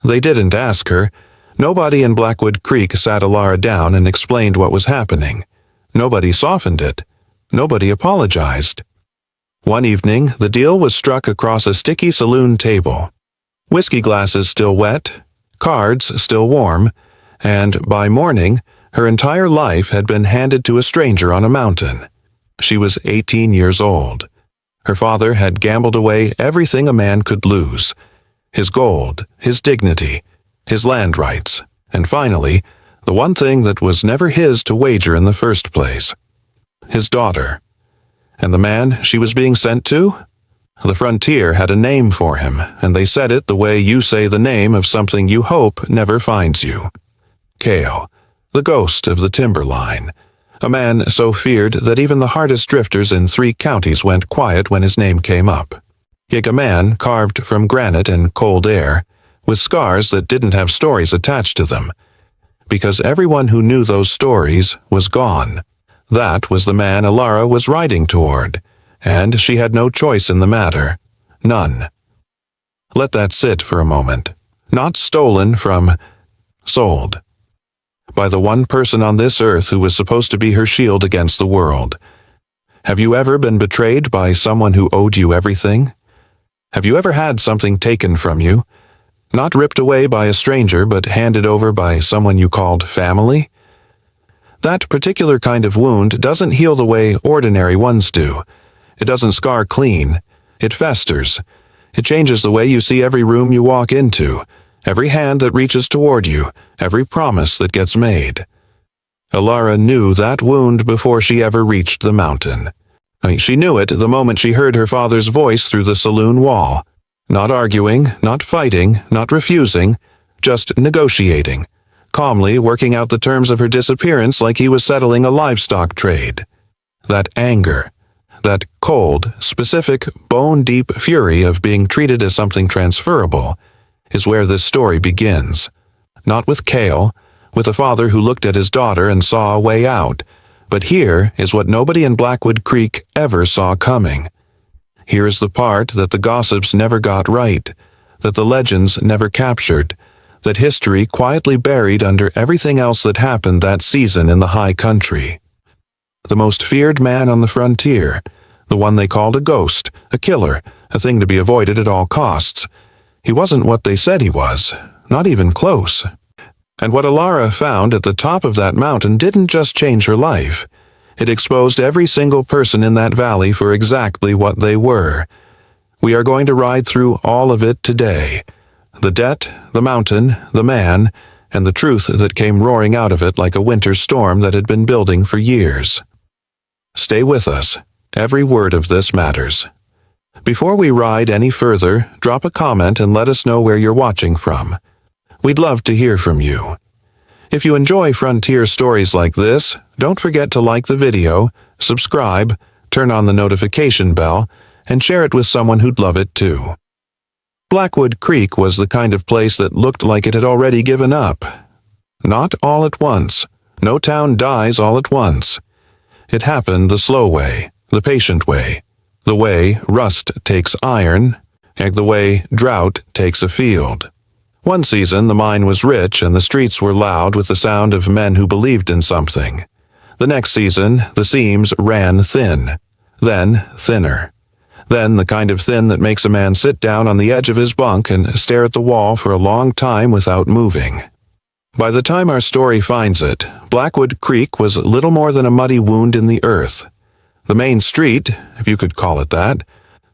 They didn't ask her. Nobody in Blackwood Creek sat Elara down and explained what was happening. Nobody softened it. Nobody apologized. One evening, the deal was struck across a sticky saloon table. Whiskey glasses still wet, cards still warm, and by morning, her entire life had been handed to a stranger on a mountain. She was 18 years old. Her father had gambled away everything a man could lose: his gold, his dignity, his land rights, and finally, the one thing that was never his to wager in the first place: his daughter. And the man she was being sent to? The frontier had a name for him, and they said it the way you say the name of something you hope never finds you. Kael, the ghost of the Timberline, a man so feared that even the hardest drifters in 3 counties went quiet when his name came up. Yet a man carved from granite and cold air, with scars that didn't have stories attached to them, because everyone who knew those stories was gone. That was the man Elara was riding toward, and she had no choice in the matter. None. Let that sit for a moment. Not stolen from, sold. By the one person on this earth who was supposed to be her shield against the world. Have you ever been betrayed by someone who owed you everything? Have you ever had something taken from you? Not ripped away by a stranger, but handed over by someone you called family? That particular kind of wound doesn't heal the way ordinary ones do. It doesn't scar clean. It festers. It changes the way you see every room you walk into, every hand that reaches toward you, every promise that gets made. Elara knew that wound before she ever reached the mountain. She knew it the moment she heard her father's voice through the saloon wall. Not arguing, not fighting, not refusing, just negotiating, calmly working out the terms of her disappearance like he was settling a livestock trade. That anger, that cold, specific, bone-deep fury of being treated as something transferable, is where this story begins. Not with Kael, with a father who looked at his daughter and saw a way out, but here is what nobody in Blackwood Creek ever saw coming. Here is the part that the gossips never got right, that the legends never captured, that history quietly buried under everything else that happened that season in the high country. The most feared man on the frontier, the one they called a ghost, a killer, a thing to be avoided at all costs. He wasn't what they said he was, not even close. And what Elara found at the top of that mountain didn't just change her life. It exposed every single person in that valley for exactly what they were. We are going to ride through all of it today. The debt, the mountain, the man, and the truth that came roaring out of it like a winter storm that had been building for years. Stay with us. Every word of this matters. Before we ride any further, drop a comment and let us know where you're watching from. We'd love to hear from you. If you enjoy frontier stories like this, don't forget to like the video, subscribe, turn on the notification bell, and share it with someone who'd love it too. Blackwood Creek was the kind of place that looked like it had already given up. Not all at once. No town dies all at once. It happened the slow way, the patient way, the way rust takes iron, and the way drought takes a field. One season the mine was rich and the streets were loud with the sound of men who believed in something. The next season the seams ran thin, then thinner. Then the kind of thin that makes a man sit down on the edge of his bunk and stare at the wall for a long time without moving. By the time our story finds it, Blackwood Creek was little more than a muddy wound in the earth. The main street, if you could call it that,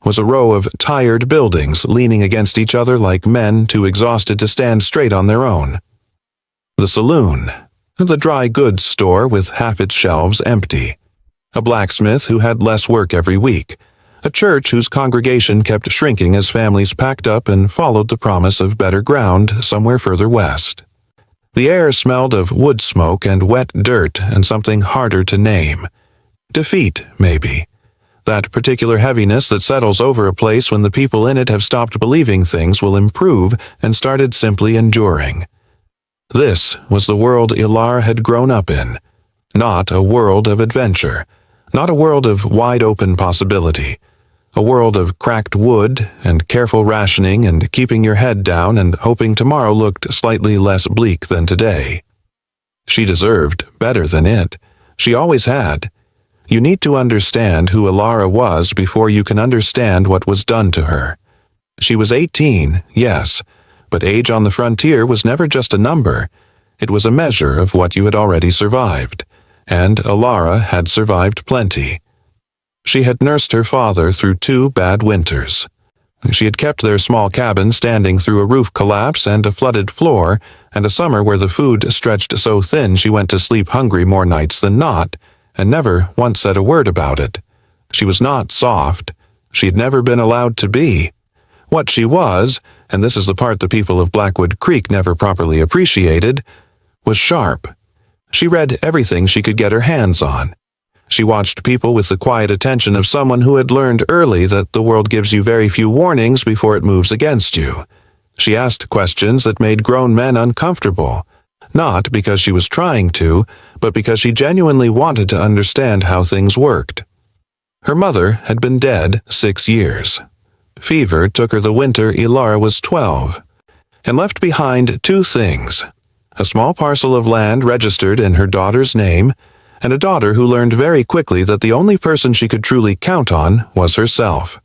was a row of tired buildings leaning against each other like men too exhausted to stand straight on their own. The saloon, the dry goods store with half its shelves empty. A blacksmith who had less work every week. A church whose congregation kept shrinking as families packed up and followed the promise of better ground somewhere further west. The air smelled of wood smoke and wet dirt and something harder to name. Defeat, maybe. That particular heaviness that settles over a place when the people in it have stopped believing things will improve and started simply enduring. This was the world Elara had grown up in. Not a world of adventure. Not a world of wide-open possibility. A world of cracked wood and careful rationing and keeping your head down and hoping tomorrow looked slightly less bleak than today. She deserved better than it. She always had. You need to understand who Elara was before you can understand what was done to her. She was 18, yes, but age on the frontier was never just a number. It was a measure of what you had already survived, and Elara had survived plenty. She had nursed her father through 2 bad winters. She had kept their small cabin standing through a roof collapse and a flooded floor, and a summer where the food stretched so thin she went to sleep hungry more nights than not, and never once said a word about it. She was not soft. She had never been allowed to be. What she was, and this is the part the people of Blackwood Creek never properly appreciated, was sharp. She read everything she could get her hands on. She watched people with the quiet attention of someone who had learned early that the world gives you very few warnings before it moves against you. She asked questions that made grown men uncomfortable, not because she was trying to, but because she genuinely wanted to understand how things worked. Her mother had been dead 6 years. Fever took her the winter Elara was 12, and left behind 2 things: a small parcel of land registered in her daughter's name, and a daughter who learned very quickly that the only person she could truly count on was herself.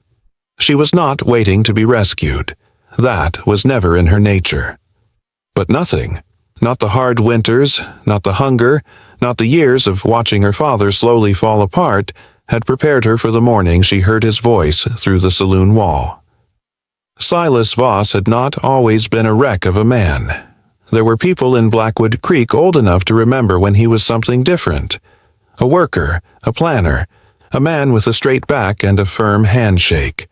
She was not waiting to be rescued. That was never in her nature. But nothing, not the hard winters, not the hunger, not the years of watching her father slowly fall apart, had prepared her for the morning she heard his voice through the saloon wall. Silas Voss had not always been a wreck of a man. There were people in Blackwood Creek old enough to remember when he was something different. A worker, a planner, a man with a straight back and a firm handshake.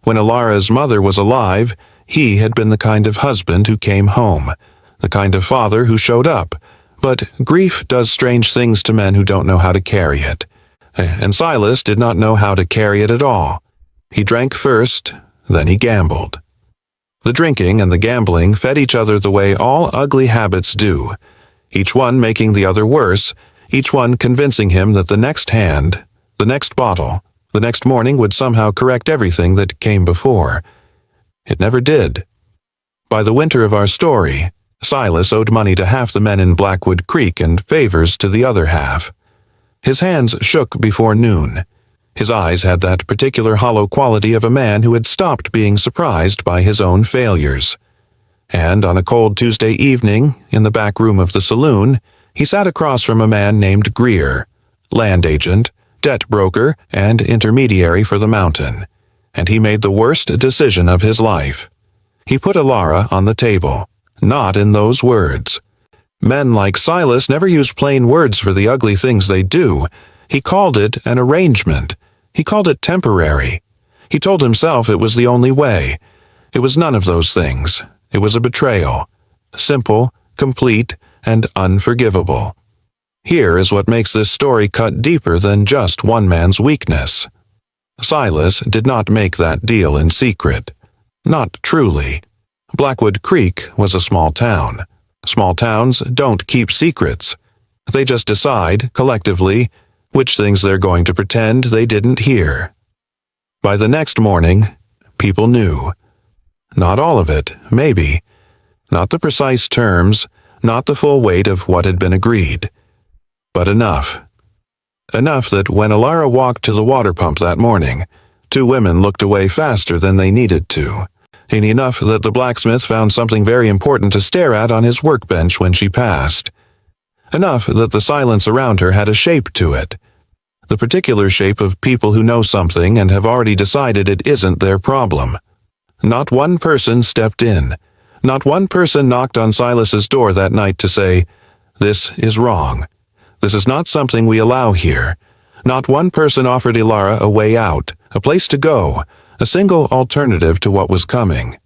When Elara's mother was alive, he had been the kind of husband who came home, the kind of father who showed up. But grief does strange things to men who don't know how to carry it. And Silas did not know how to carry it at all. He drank first, then he gambled. The drinking and the gambling fed each other the way all ugly habits do, each one making the other worse, each one convincing him that the next hand, the next bottle, the next morning would somehow correct everything that came before. It never did. By the winter of our story, Silas owed money to half the men in Blackwood Creek and favors to the other half. His hands shook before noon. His eyes had that particular hollow quality of a man who had stopped being surprised by his own failures. And on a cold Tuesday evening, in the back room of the saloon, he sat across from a man named Greer, land agent, debt broker, and intermediary for the mountain. And he made the worst decision of his life. He put Elara on the table, not in those words. Men like Silas never use plain words for the ugly things they do. He called it an arrangement. He called it temporary. He told himself it was the only way. It was none of those things. It was a betrayal. Simple, complete, and unforgivable. Here is what makes this story cut deeper than just one man's weakness. Silas did not make that deal in secret. Not truly. Blackwood Creek was a small town. Small towns don't keep secrets. They just decide, collectively, which things they're going to pretend they didn't hear. By the next morning, people knew. Not all of it, maybe. Not the precise terms, not the full weight of what had been agreed. But enough. Enough that when Elara walked to the water pump that morning, 2 women looked away faster than they needed to. And enough that the blacksmith found something very important to stare at on his workbench when she passed. Enough that the silence around her had a shape to it. The particular shape of people who know something and have already decided it isn't their problem. Not one person stepped in. Not one person knocked on Silas's door that night to say, "This is wrong. This is not something we allow here." Not one person offered Elara a way out, a place to go, a single alternative to what was coming.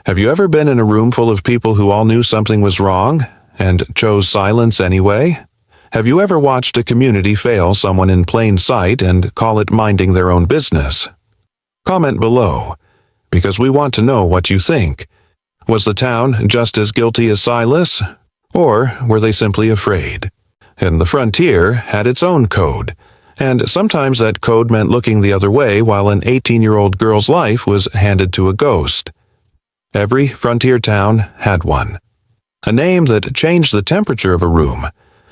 Have you ever been in a room full of people who all knew something was wrong and chose silence anyway? Have you ever watched a community fail someone in plain sight and call it minding their own business? Comment below, because we want to know what you think. Was the town just as guilty as Silas, or were they simply afraid? And the frontier had its own code, And sometimes that code meant looking the other way while an 18-year-old girl's life was handed to a ghost. Every frontier town had one. A name that changed the temperature of a room.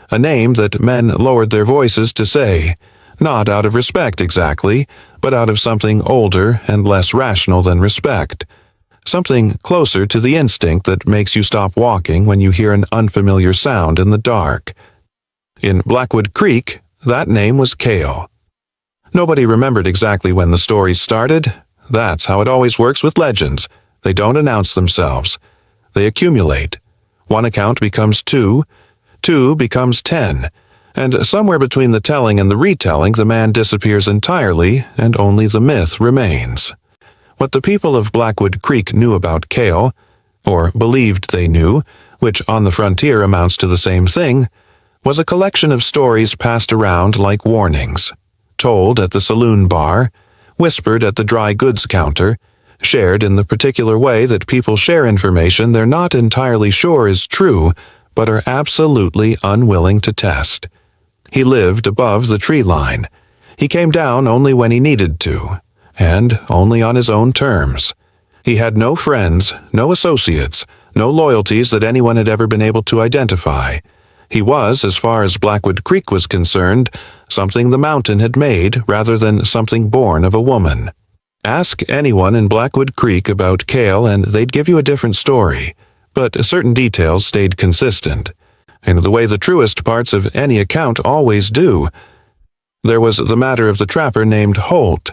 A name that men lowered their voices to say, not out of respect exactly, but out of something older and less rational than respect. Something closer to the instinct that makes you stop walking when you hear an unfamiliar sound in the dark. In Blackwood Creek, that name was Kael. Nobody remembered exactly when the story started. That's how it always works with legends. They don't announce themselves. They accumulate. One account becomes two becomes 10, and somewhere between the telling and the retelling, the man disappears entirely, and only the myth remains. What the people of Blackwood Creek knew about Kael, or believed they knew, which on the frontier amounts to the same thing, was a collection of stories passed around like warnings, told at the saloon bar, whispered at the dry goods counter, shared in the particular way that people share information they're not entirely sure is true, but are absolutely unwilling to test. He lived above the tree line. He came down only when he needed to, and only on his own terms. He had no friends, no associates, no loyalties that anyone had ever been able to identify. He was, as far as Blackwood Creek was concerned, something the mountain had made rather than something born of a woman. Ask anyone in Blackwood Creek about Kael and they'd give you a different story, but certain details stayed consistent, in the way the truest parts of any account always do. There was the matter of the trapper named Holt,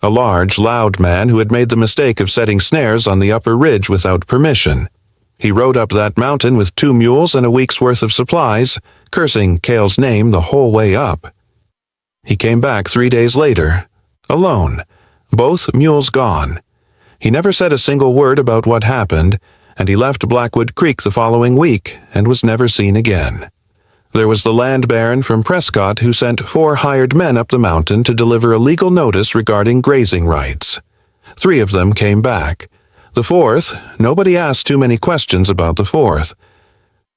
a large, loud man who had made the mistake of setting snares on the upper ridge without permission. He rode up that mountain with 2 mules and a week's worth of supplies, cursing Kael's name the whole way up. He came back 3 days later, alone, both mules gone. He never said a single word about what happened, and he left Blackwood Creek the following week and was never seen again. There was the land baron from Prescott who sent 4 hired men up the mountain to deliver a legal notice regarding grazing rights. 3 of them came back. The 4th, nobody asked too many questions about the 4th.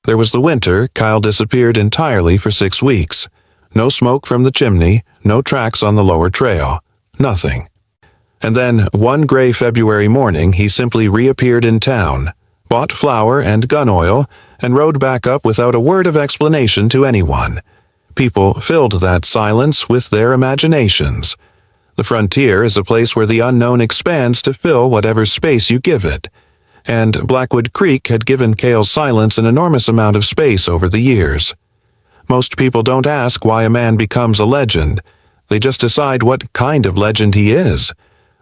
There was the winter. Kael disappeared entirely for 6 weeks. No smoke from the chimney, no tracks on the lower trail, nothing. And then, one gray February morning, he simply reappeared in town, bought flour and gun oil, and rode back up without a word of explanation to anyone. People filled that silence with their imaginations. The frontier is a place where the unknown expands to fill whatever space you give it, and Blackwood Creek had given Kael's silence an enormous amount of space over the years. Most people don't ask why a man becomes a legend. They just decide what kind of legend he is.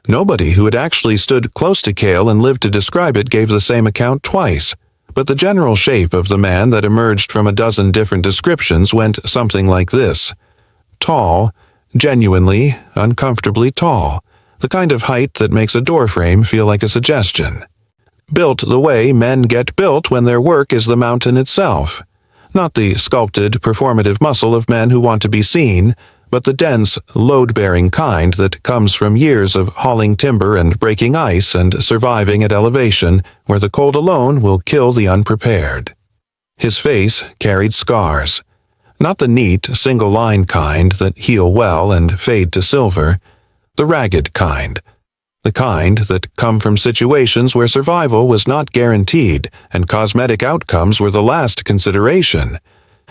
Nobody who had actually stood close to Kael and lived to describe it gave the same account twice, but the general shape of the man that emerged from a dozen different descriptions went something like this. Tall, genuinely, uncomfortably tall, the kind of height that makes a doorframe feel like a suggestion. Built the way men get built when their work is the mountain itself. Not the sculpted, performative muscle of men who want to be seen, but the dense, load-bearing kind that comes from years of hauling timber and breaking ice and surviving at elevation where the cold alone will kill the unprepared. His face carried scars. Not the neat, single-line kind that heal well and fade to silver, the ragged kind. The kind that come from situations where survival was not guaranteed and cosmetic outcomes were the last consideration.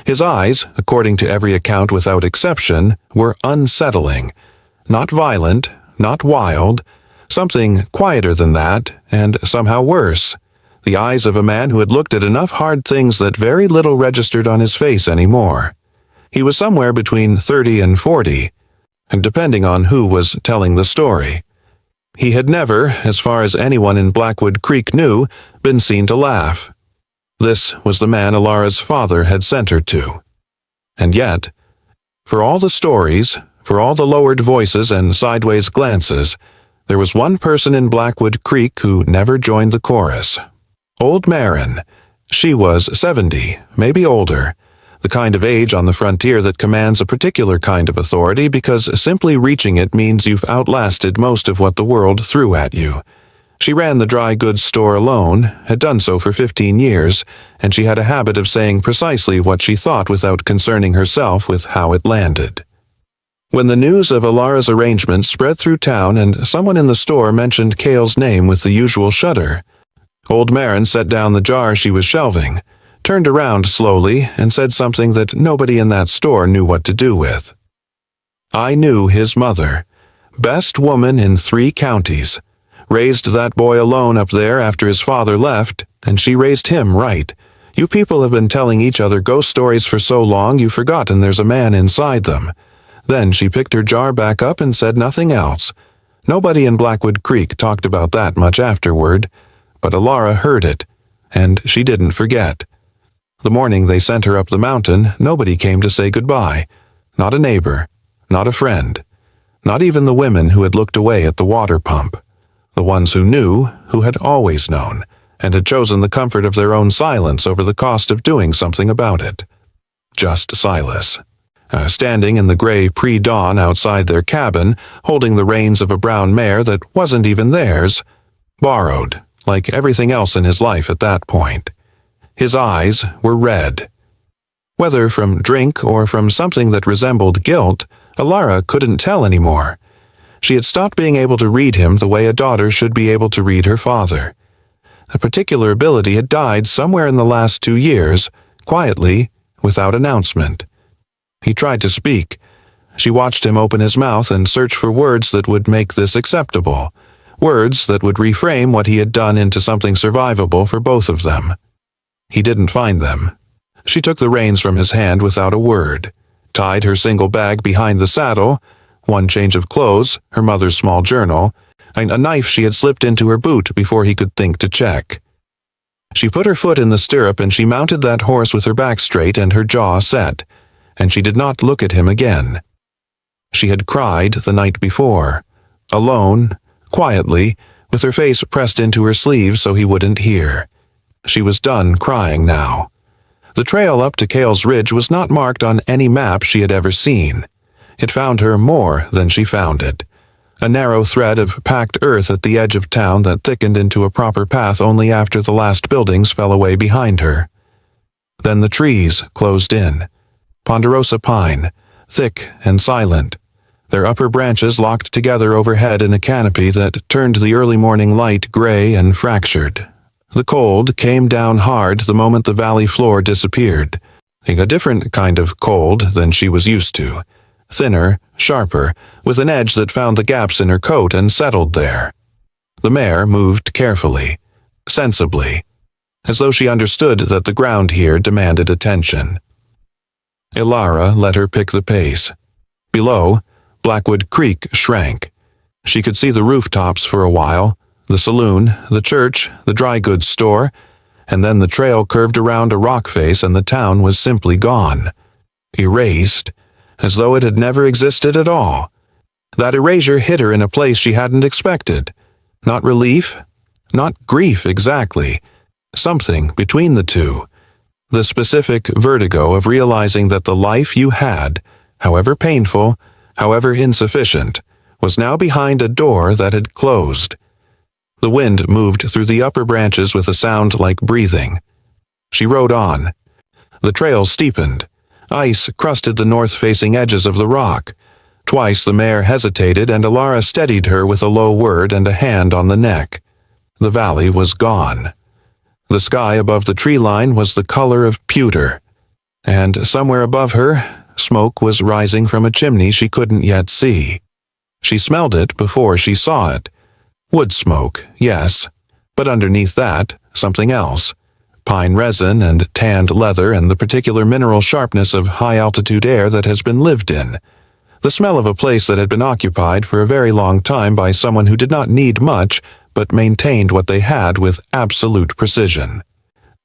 His eyes, according to every account without exception, were unsettling. Not violent, not wild, something quieter than that, and somehow worse. The eyes of a man who had looked at enough hard things that very little registered on his face anymore. He was somewhere between 30 and 40, and depending on who was telling the story. He had never, as far as anyone in Blackwood Creek knew, been seen to laugh. This was the man Elara's father had sent her to. And yet, for all the stories, for all the lowered voices and sideways glances, there was one person in Blackwood Creek who never joined the chorus. Old Marin. She was 70, maybe older, the kind of age on the frontier that commands a particular kind of authority because simply reaching it means you've outlasted most of what the world threw at you. She ran the dry goods store alone, had done so for 15 years, and she had a habit of saying precisely what she thought without concerning herself with how it landed. When the news of Elara's arrangement spread through town and someone in the store mentioned Kael's name with the usual shudder, Old Marin set down the jar she was shelving, turned around slowly, and said something that nobody in that store knew what to do with. "I knew his mother. Best woman in 3 counties. Raised that boy alone up there after his father left, and she raised him right. You people have been telling each other ghost stories for so long you've forgotten there's a man inside them." Then she picked her jar back up and said nothing else. Nobody in Blackwood Creek talked about that much afterward, but Elara heard it, and she didn't forget. The morning they sent her up the mountain, nobody came to say goodbye. Not a neighbor, not a friend, not even the women who had looked away at the water pump. The ones who knew, who had always known, and had chosen the comfort of their own silence over the cost of doing something about it. Just Silas. Standing in the gray pre-dawn outside their cabin, holding the reins of a brown mare that wasn't even theirs, borrowed, like everything else in his life at that point. His eyes were red. Whether from drink or from something that resembled guilt, Elara couldn't tell anymore. She had stopped being able to read him the way a daughter should be able to read her father. A particular ability had died somewhere in the last 2 years, quietly, without announcement. He tried to speak. She watched him open his mouth and search for words that would make this acceptable, words that would reframe what he had done into something survivable for both of them. He didn't find them. She took the reins from his hand without a word, tied her single bag behind the saddle, one change of clothes, her mother's small journal, and a knife she had slipped into her boot before he could think to check. She put her foot in the stirrup and she mounted that horse with her back straight and her jaw set, and she did not look at him again. She had cried the night before, alone, quietly, with her face pressed into her sleeve so he wouldn't hear. She was done crying now. The trail up to Kael's Ridge was not marked on any map she had ever seen. It found her more than she found it. A narrow thread of packed earth at the edge of town that thickened into a proper path only after the last buildings fell away behind her. Then the trees closed in. Ponderosa pine, thick and silent, their upper branches locked together overhead in a canopy that turned the early morning light gray and fractured. The cold came down hard the moment the valley floor disappeared, a different kind of cold than she was used to, thinner, sharper, with an edge that found the gaps in her coat and settled there. The mare moved carefully, sensibly, as though she understood that the ground here demanded attention. Elara let her pick the pace. Below, Blackwood Creek shrank. She could see the rooftops for a while, the saloon, the church, the dry goods store, and then the trail curved around a rock face and the town was simply gone. Erased, as though it had never existed at all. That erasure hit her in a place she hadn't expected. Not relief, not grief exactly. Something between the two. The specific vertigo of realizing that the life you had, however painful, however insufficient, was now behind a door that had closed. The wind moved through the upper branches with a sound like breathing. She rode on. The trail steepened. Ice crusted the north-facing edges of the rock. Twice the mare hesitated and Elara steadied her with a low word and a hand on the neck. The valley was gone. The sky above the tree line was the color of pewter, and somewhere above her, smoke was rising from a chimney she couldn't yet see. She smelled it before she saw it. Wood smoke, yes, but underneath that, something else. Pine resin and tanned leather and the particular mineral sharpness of high-altitude air that has been lived in. The smell of a place that had been occupied for a very long time by someone who did not need much, but maintained what they had with absolute precision.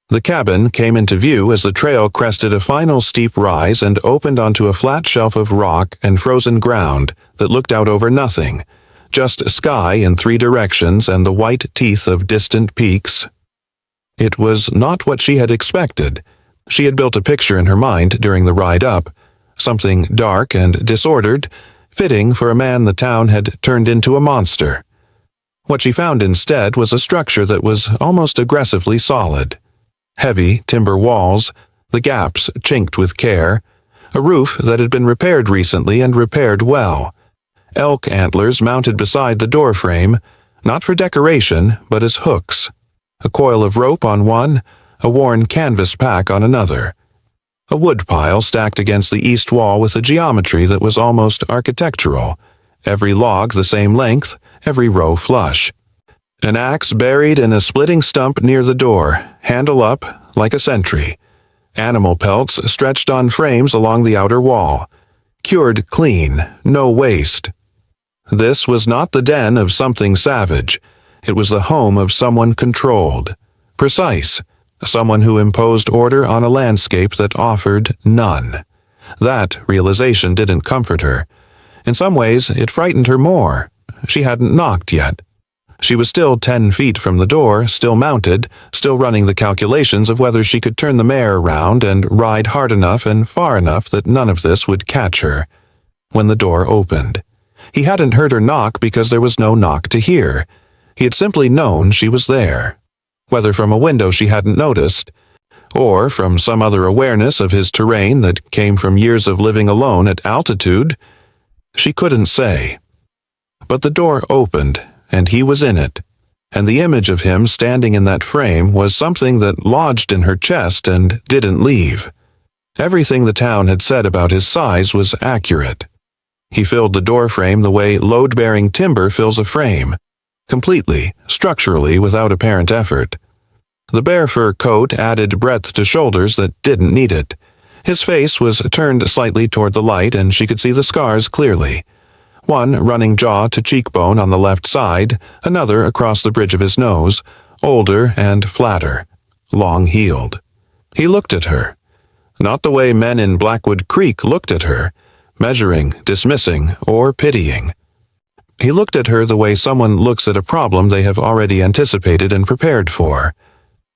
The cabin came into view as the trail crested a final steep rise and opened onto a flat shelf of rock and frozen ground that looked out over nothing, just sky in 3 directions and the white teeth of distant peaks. It was not what she had expected. She had built a picture in her mind during the ride up, something dark and disordered, fitting for a man the town had turned into a monster. What she found instead was a structure that was almost aggressively solid. Heavy timber walls, the gaps chinked with care, A roof that had been repaired recently and repaired well. Elk antlers mounted beside the door frame, not for decoration, but as hooks. A coil of rope on one, a worn canvas pack on another. A wood pile stacked against the east wall with a geometry that was almost architectural. Every log the same length, every row flush. An axe buried in a splitting stump near the door, handle up, like a sentry. Animal pelts stretched on frames along the outer wall. Cured clean, no waste. This was not the den of something savage. It was the home of someone controlled. Precise. Someone who imposed order on a landscape that offered none. That realization didn't comfort her. In some ways, it frightened her more. She hadn't knocked yet. She was still 10 feet from the door, still mounted, still running the calculations of whether she could turn the mare around and ride hard enough and far enough that none of this would catch her. When the door opened. He hadn't heard her knock because there was no knock to hear. He had simply known she was there. Whether from a window she hadn't noticed, or from some other awareness of his terrain that came from years of living alone at altitude, she couldn't say. But the door opened, and he was in it, and the image of him standing in that frame was something that lodged in her chest and didn't leave. Everything the town had said about his size was accurate. He filled the door frame the way load-bearing timber fills a frame, completely, structurally, without apparent effort. The bear fur coat added breadth to shoulders that didn't need it. His face was turned slightly toward the light, and she could see the scars clearly. One running jaw to cheekbone on the left side, another across the bridge of his nose, older and flatter, long-heeled. He looked at her. Not the way men in Blackwood Creek looked at her, measuring, dismissing, or pitying. He looked at her the way someone looks at a problem they have already anticipated and prepared for.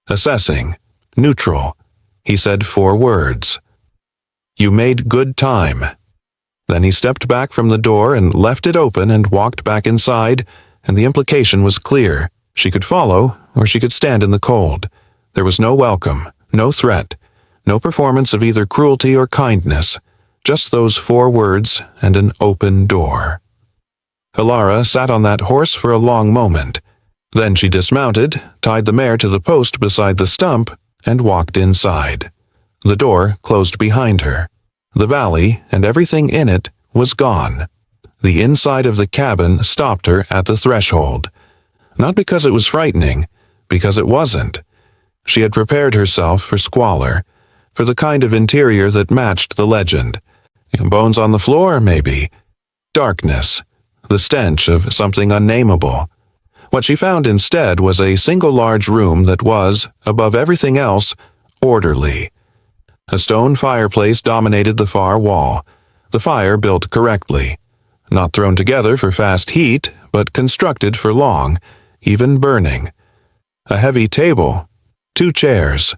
Assessing. Neutral. He said 4 words. "You made good time." Then he stepped back from the door and left it open and walked back inside, and the implication was clear. She could follow, or she could stand in the cold. There was no welcome, no threat, no performance of either cruelty or kindness, just those 4 words and an open door. Elara sat on that horse for a long moment. Then she dismounted, tied the mare to the post beside the stump, and walked inside. The door closed behind her. The valley, and everything in it, was gone. The inside of the cabin stopped her at the threshold. Not because it was frightening, because it wasn't. She had prepared herself for squalor, for the kind of interior that matched the legend. Bones on the floor, maybe. Darkness. The stench of something unnameable. What she found instead was a single large room that was, above everything else, orderly. A stone fireplace dominated the far wall, the fire built correctly, not thrown together for fast heat, but constructed for long, even burning. A heavy table, 2 chairs,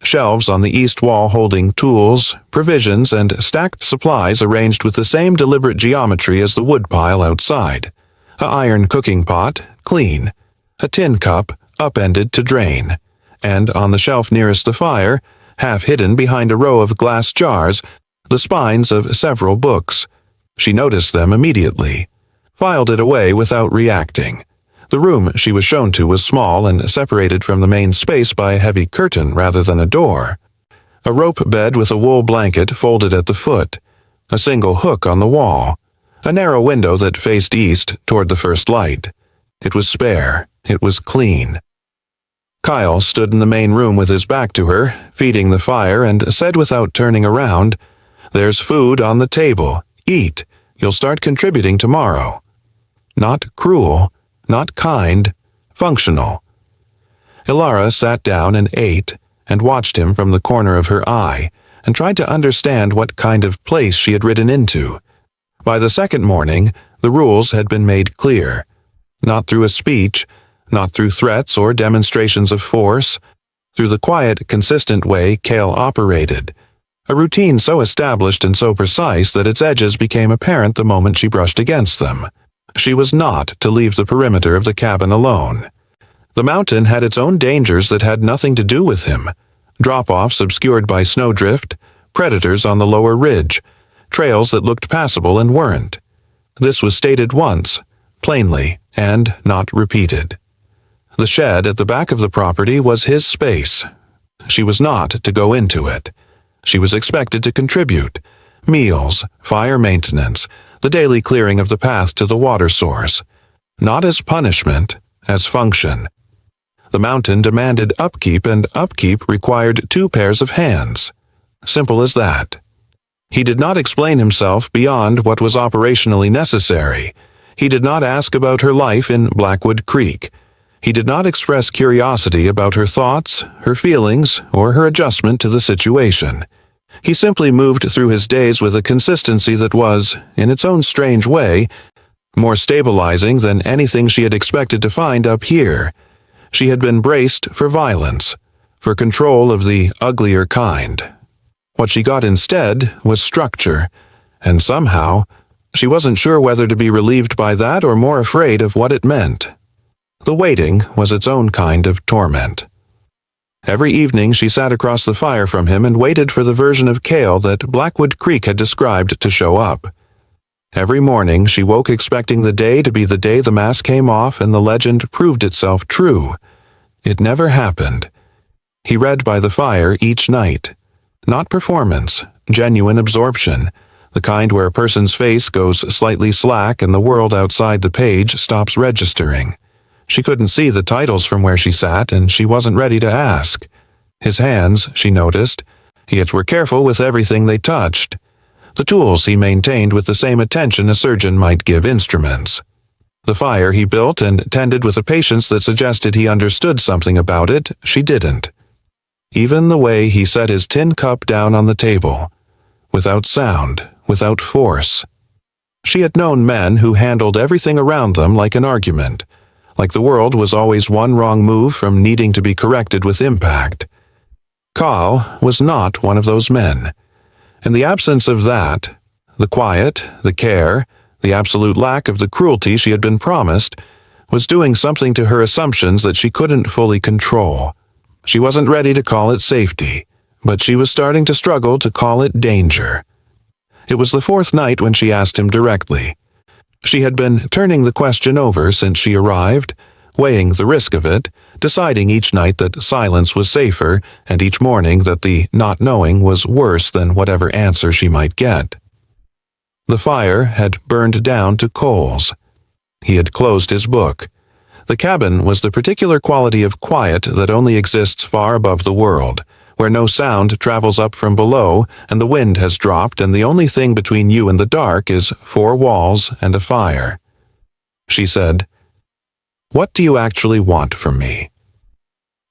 shelves on the east wall holding tools, provisions, and stacked supplies arranged with the same deliberate geometry as the woodpile outside. A iron cooking pot, clean. A tin cup, upended to drain. And on the shelf nearest the fire, half hidden behind a row of glass jars, the spines of several books. She noticed them immediately. Filed it away without reacting. The room she was shown to was small and separated from the main space by a heavy curtain rather than a door. A rope bed with a wool blanket folded at the foot. A single hook on the wall. A narrow window that faced east toward the first light. It was spare. It was clean. Kael stood in the main room with his back to her, feeding the fire, and said without turning around, "There's food on the table. Eat. You'll start contributing tomorrow." Not cruel. Not kind, functional. Elara sat down and ate, and watched him from the corner of her eye, and tried to understand what kind of place she had ridden into. By the second morning, the rules had been made clear. Not through a speech, not through threats or demonstrations of force, through the quiet, consistent way Kael operated. A routine so established and so precise that its edges became apparent the moment she brushed against them. She was not to leave the perimeter of the cabin alone. The mountain had its own dangers that had nothing to do with him. Drop-offs obscured by snowdrift, predators on the lower ridge, trails that looked passable and weren't. This was stated once, plainly, and not repeated. The shed at the back of the property was his space. She was not to go into it. She was expected to contribute: meals, fire maintenance, the daily clearing of the path to the water source. Not as punishment, as function. The mountain demanded upkeep, and upkeep required 2 pairs of hands. Simple as that. He did not explain himself beyond what was operationally necessary. He did not ask about her life in Blackwood Creek. He did not express curiosity about her thoughts, her feelings, or her adjustment to the situation. He simply moved through his days with a consistency that was, in its own strange way, more stabilizing than anything she had expected to find up here. She had been braced for violence, for control of the uglier kind. What she got instead was structure, and somehow, she wasn't sure whether to be relieved by that or more afraid of what it meant. The waiting was its own kind of torment. Every evening she sat across the fire from him and waited for the version of Kael that Blackwood Creek had described to show up. Every morning she woke expecting the day to be the day the mask came off and the legend proved itself true. It never happened. He read by the fire each night. Not performance, genuine absorption, the kind where a person's face goes slightly slack and the world outside the page stops registering. She couldn't see the titles from where she sat, and she wasn't ready to ask. His hands, she noticed, yet were careful with everything they touched. The tools he maintained with the same attention a surgeon might give instruments. The fire he built and tended with a patience that suggested he understood something about it, she didn't. Even the way he set his tin cup down on the table, without sound, without force. She had known men who handled everything around them like an argument, like the world was always one wrong move from needing to be corrected with impact. Kael was not one of those men. In the absence of that, the quiet, the care, the absolute lack of the cruelty she had been promised, was doing something to her assumptions that she couldn't fully control. She wasn't ready to call it safety, but she was starting to struggle to call it danger. It was the 4th night when she asked him directly. She had been turning the question over since she arrived, weighing the risk of it, deciding each night that silence was safer, and each morning that the not knowing was worse than whatever answer she might get. The fire had burned down to coals. He had closed his book. The cabin was the particular quality of quiet that only exists far above the world, where no sound travels up from below and the wind has dropped and the only thing between you and the dark is 4 walls and a fire. She said, "What do you actually want from me?"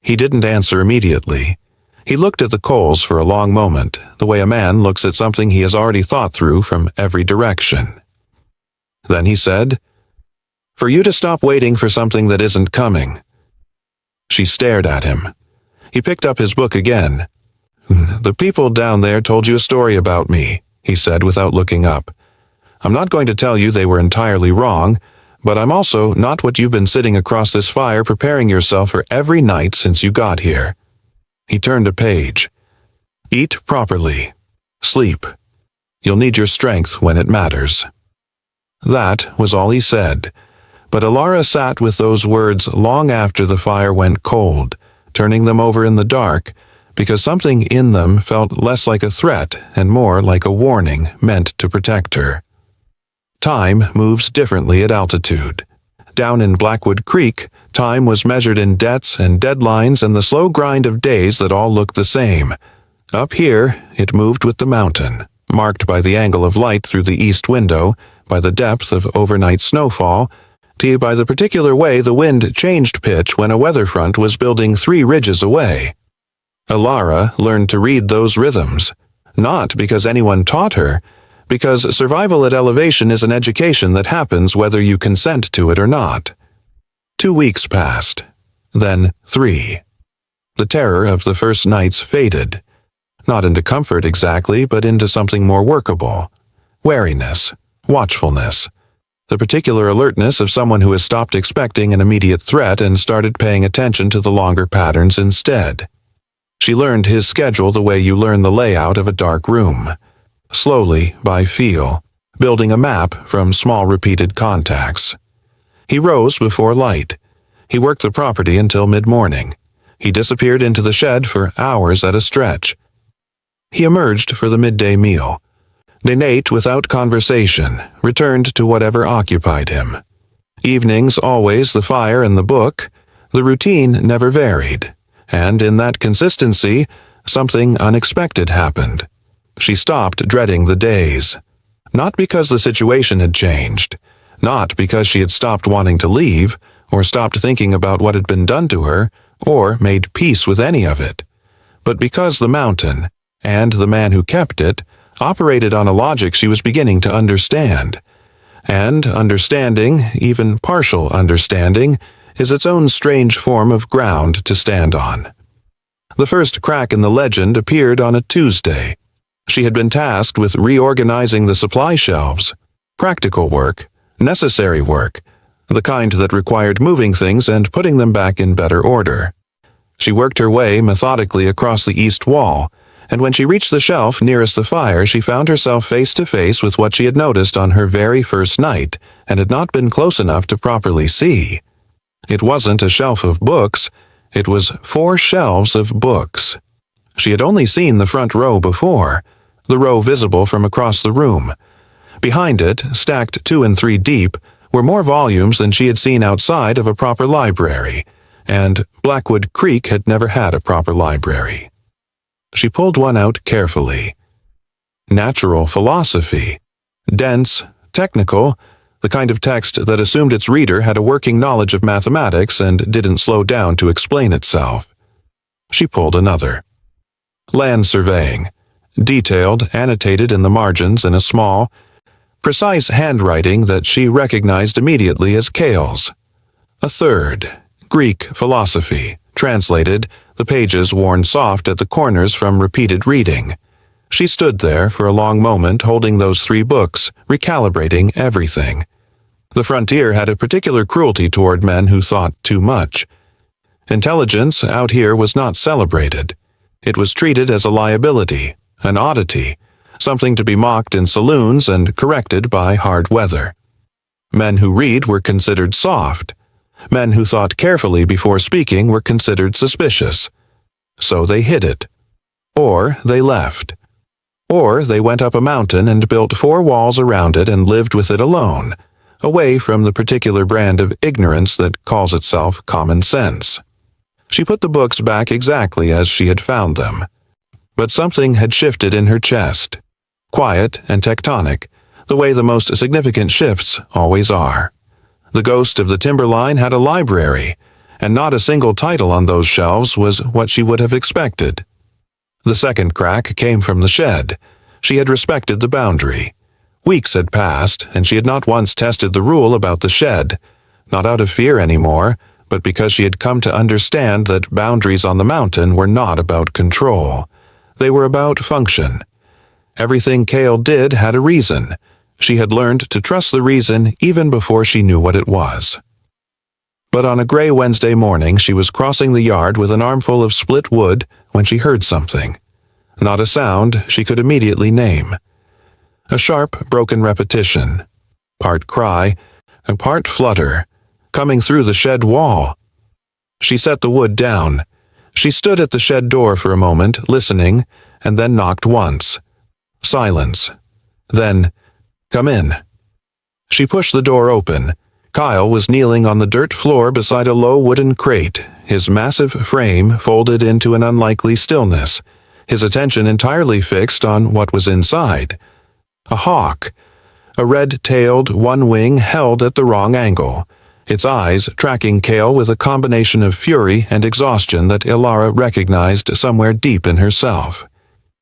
He didn't answer immediately. He looked at the coals for a long moment, the way a man looks at something he has already thought through from every direction. Then he said, "For you to stop waiting for something that isn't coming." She stared at him. He picked up his book again. "The people down there told you a story about me," he said without looking up. "I'm not going to tell you they were entirely wrong, but I'm also not what you've been sitting across this fire preparing yourself for every night since you got here." He turned a page. "Eat properly. Sleep. You'll need your strength when it matters." That was all he said, but Elara sat with those words long after the fire went cold, turning them over in the dark, because something in them felt less like a threat and more like a warning meant to protect her. Time moves differently at altitude. Down in Blackwood Creek, time was measured in debts and deadlines and the slow grind of days that all looked the same. Up here, it moved with the mountain, marked by the angle of light through the east window, by the depth of overnight snowfall, by the particular way the wind changed pitch when a weather front was building 3 ridges away. Elara learned to read those rhythms, not because anyone taught her, because survival at elevation is an education that happens whether you consent to it or not. 2 weeks passed, then 3. The terror of the first nights faded, not into comfort exactly, but into something more workable. Wariness, watchfulness, the particular alertness of someone who has stopped expecting an immediate threat and started paying attention to the longer patterns instead. She learned his schedule the way you learn the layout of a dark room. Slowly, by feel, building a map from small repeated contacts. He rose before light. He worked the property until mid-morning. He disappeared into the shed for hours at a stretch. He emerged for the midday meal. They ate without conversation, returned to whatever occupied him. Evenings always the fire and the book. The routine never varied, and in that consistency, something unexpected happened. She stopped dreading the days. Not because the situation had changed, not because she had stopped wanting to leave, or stopped thinking about what had been done to her, or made peace with any of it, but because the mountain, and the man who kept it, operated on a logic she was beginning to understand. And understanding, even partial understanding, is its own strange form of ground to stand on. The first crack in the legend appeared on a Tuesday. She had been tasked with reorganizing the supply shelves. Practical work, necessary work, the kind that required moving things and putting them back in better order. She worked her way methodically across the east wall, and when she reached the shelf nearest the fire, she found herself face to face with what she had noticed on her very first night and had not been close enough to properly see. It wasn't a shelf of books, it was 4 shelves of books. She had only seen the front row before, the row visible from across the room. Behind it, stacked 2 and 3 deep, were more volumes than she had seen outside of a proper library, and Blackwood Creek had never had a proper library. She pulled one out carefully. Natural philosophy. Dense, technical, the kind of text that assumed its reader had a working knowledge of mathematics and didn't slow down to explain itself. She pulled another. Land surveying. Detailed, annotated in the margins in a small, precise handwriting that she recognized immediately as Kael's. A third. Greek philosophy. Translated, the pages worn soft at the corners from repeated reading. She stood there for a long moment holding those 3 books, recalibrating everything. The frontier had a particular cruelty toward men who thought too much. Intelligence out here was not celebrated. It was treated as a liability, an oddity, something to be mocked in saloons and corrected by hard weather. Men who read were considered soft. Men who thought carefully before speaking were considered suspicious. So they hid it. Or they left. Or they went up a mountain and built 4 walls around it and lived with it alone, away from the particular brand of ignorance that calls itself common sense. She put the books back exactly as she had found them. But something had shifted in her chest. Quiet and tectonic, the way the most significant shifts always are. The ghost of the Timberline had a library, and not a single title on those shelves was what she would have expected. The second crack came from the shed. She had respected the boundary. Weeks had passed, and she had not once tested the rule about the shed, not out of fear anymore, but because she had come to understand that boundaries on the mountain were not about control. They were about function. Everything Kael did had a reason. She had learned to trust the reason even before she knew what it was. But on a gray Wednesday morning, she was crossing the yard with an armful of split wood when she heard something. Not a sound she could immediately name. A sharp, broken repetition, part cry and part flutter, coming through the shed wall. She set the wood down. She stood at the shed door for a moment, listening, and then knocked once. Silence. Then, "Come in." She pushed the door open. Kael was kneeling on the dirt floor beside a low wooden crate, his massive frame folded into an unlikely stillness, his attention entirely fixed on what was inside. A hawk. A red-tailed, one wing held at the wrong angle, its eyes tracking Kael with a combination of fury and exhaustion that Elara recognized somewhere deep in herself.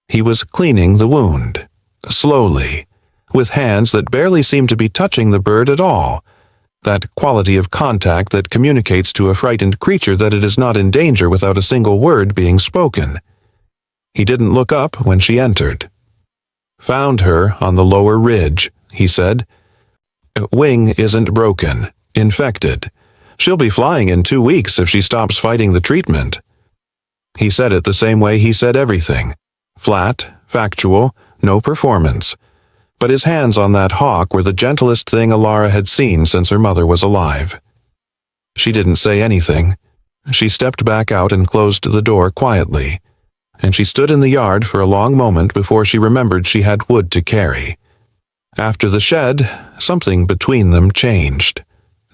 He was cleaning the wound. Slowly. With hands that barely seemed to be touching the bird at all. That quality of contact that communicates to a frightened creature that it is not in danger without a single word being spoken. He didn't look up when she entered. "Found her on the lower ridge," he said. "Wing isn't broken. Infected. She'll be flying in 2 weeks if she stops fighting the treatment." He said it the same way he said everything. Flat, factual, no performance. But his hands on that hawk were the gentlest thing Elara had seen since her mother was alive. She didn't say anything. She stepped back out and closed the door quietly, and she stood in the yard for a long moment before she remembered she had wood to carry. After the shed, something between them changed.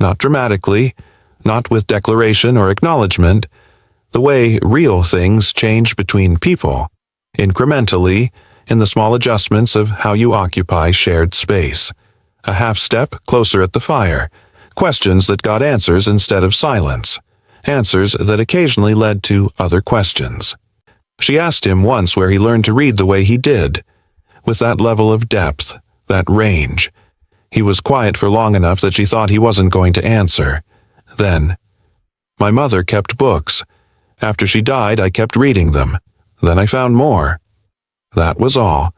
Not dramatically, not with declaration or acknowledgement, the way real things change between people, incrementally, in the small adjustments of how you occupy shared space. A half step closer at the fire, questions that got answers instead of silence, answers that occasionally led to other questions. She asked him once where he learned to read the way he did, with that level of depth, that range. He was quiet for long enough that she thought he wasn't going to answer. Then, "My mother kept books. After she died, I kept reading them. Then I found more." That was all.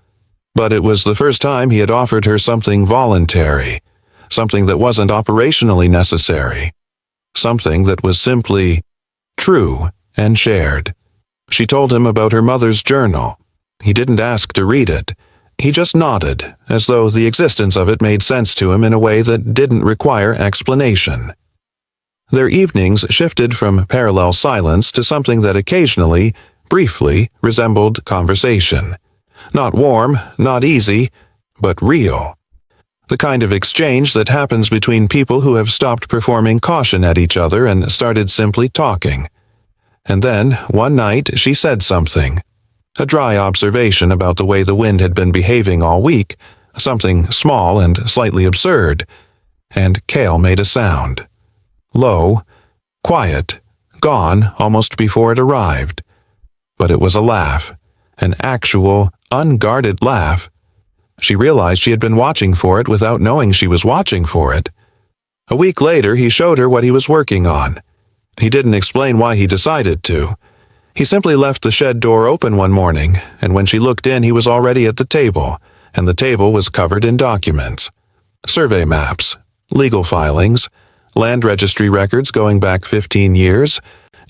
But it was the first time he had offered her something voluntary, something that wasn't operationally necessary, something that was simply true and shared. She told him about her mother's journal. He didn't ask to read it. He just nodded, as though the existence of it made sense to him in a way that didn't require explanation. Their evenings shifted from parallel silence to something that occasionally, briefly, resembled conversation. Not warm, not easy, but real. The kind of exchange that happens between people who have stopped performing caution at each other and started simply talking. And then, one night, she said something. A dry observation about the way the wind had been behaving all week, something small and slightly absurd, and Kael made a sound. Low, quiet, gone almost before it arrived. But it was a laugh, an actual, unguarded laugh. She realized she had been watching for it without knowing she was watching for it. A week later, he showed her what he was working on. He didn't explain why he decided to. He simply left the shed door open one morning, and when she looked in, he was already at the table, and the table was covered in documents. Survey maps, legal filings, land registry records going back 15 years.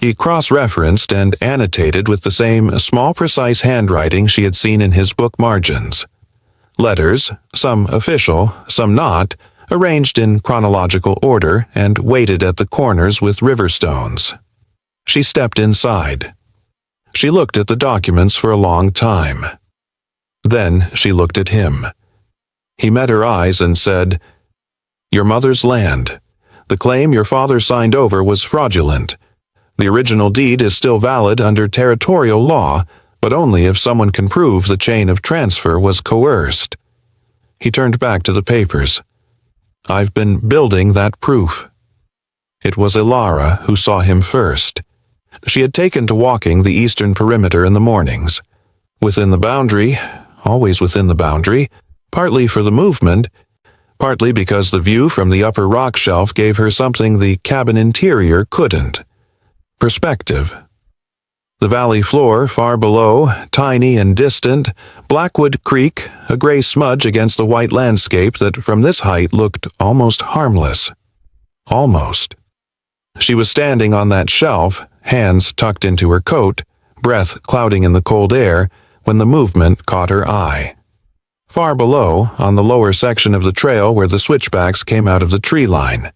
He cross-referenced and annotated with the same small, precise handwriting she had seen in his book margins. Letters, some official, some not, arranged in chronological order and weighted at the corners with river stones. She stepped inside. She looked at the documents for a long time. Then she looked at him. He met her eyes and said, "Your mother's land. The claim your father signed over was fraudulent. The original deed is still valid under territorial law, but only if someone can prove the chain of transfer was coerced." He turned back to the papers. "I've been building that proof." It was Elara who saw him first. She had taken to walking the eastern perimeter in the mornings. Within the boundary, always within the boundary, partly for the movement, partly because the view from the upper rock shelf gave her something the cabin interior couldn't. Perspective. The valley floor far below, tiny and distant, Blackwood Creek, a gray smudge against the white landscape that from this height looked almost harmless. Almost. She was standing on that shelf, hands tucked into her coat, breath clouding in the cold air, when the movement caught her eye. Far below, on the lower section of the trail where the switchbacks came out of the tree line,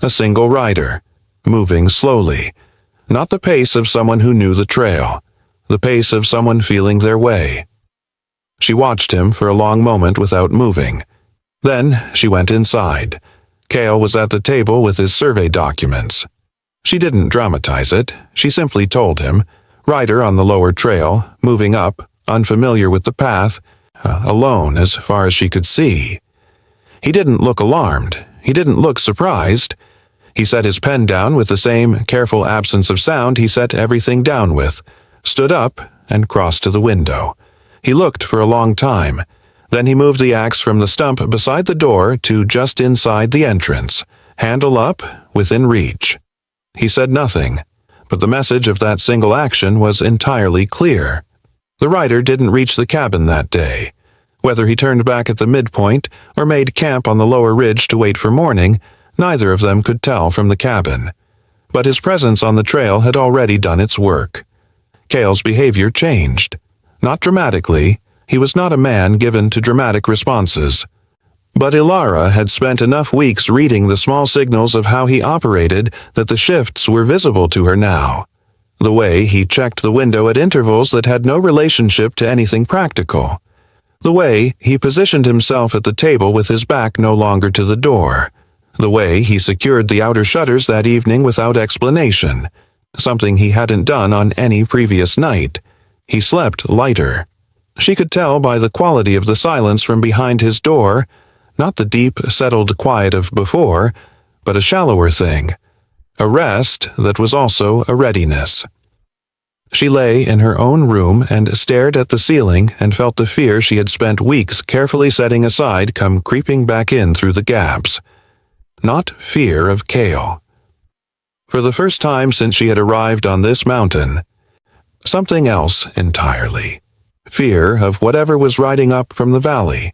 a single rider, moving slowly. Not the pace of someone who knew the trail, the pace of someone feeling their way. She watched him for a long moment without moving. Then she went inside. Kael was at the table with his survey documents. She didn't dramatize it. She simply told him, rider on the lower trail, moving up, unfamiliar with the path, alone as far as she could see. He didn't look alarmed. He didn't look surprised. He set his pen down with the same careful absence of sound he set everything down with, stood up, and crossed to the window. He looked for a long time. Then he moved the axe from the stump beside the door to just inside the entrance, handle up, within reach. He said nothing, but the message of that single action was entirely clear. The rider didn't reach the cabin that day. Whether he turned back at the midpoint or made camp on the lower ridge to wait for morning, neither of them could tell from the cabin. But his presence on the trail had already done its work. Kael's behavior changed. Not dramatically. He was not a man given to dramatic responses. But Elara had spent enough weeks reading the small signals of how he operated that the shifts were visible to her now. The way he checked the window at intervals that had no relationship to anything practical. The way he positioned himself at the table with his back no longer to the door. The way he secured the outer shutters that evening without explanation. Something he hadn't done on any previous night. He slept lighter. She could tell by the quality of the silence from behind his door, not the deep, settled quiet of before, but a shallower thing. A rest that was also a readiness. She lay in her own room and stared at the ceiling and felt the fear she had spent weeks carefully setting aside come creeping back in through the gaps. Not fear of Kael. For the first time since she had arrived on this mountain, something else entirely. Fear of whatever was riding up from the valley.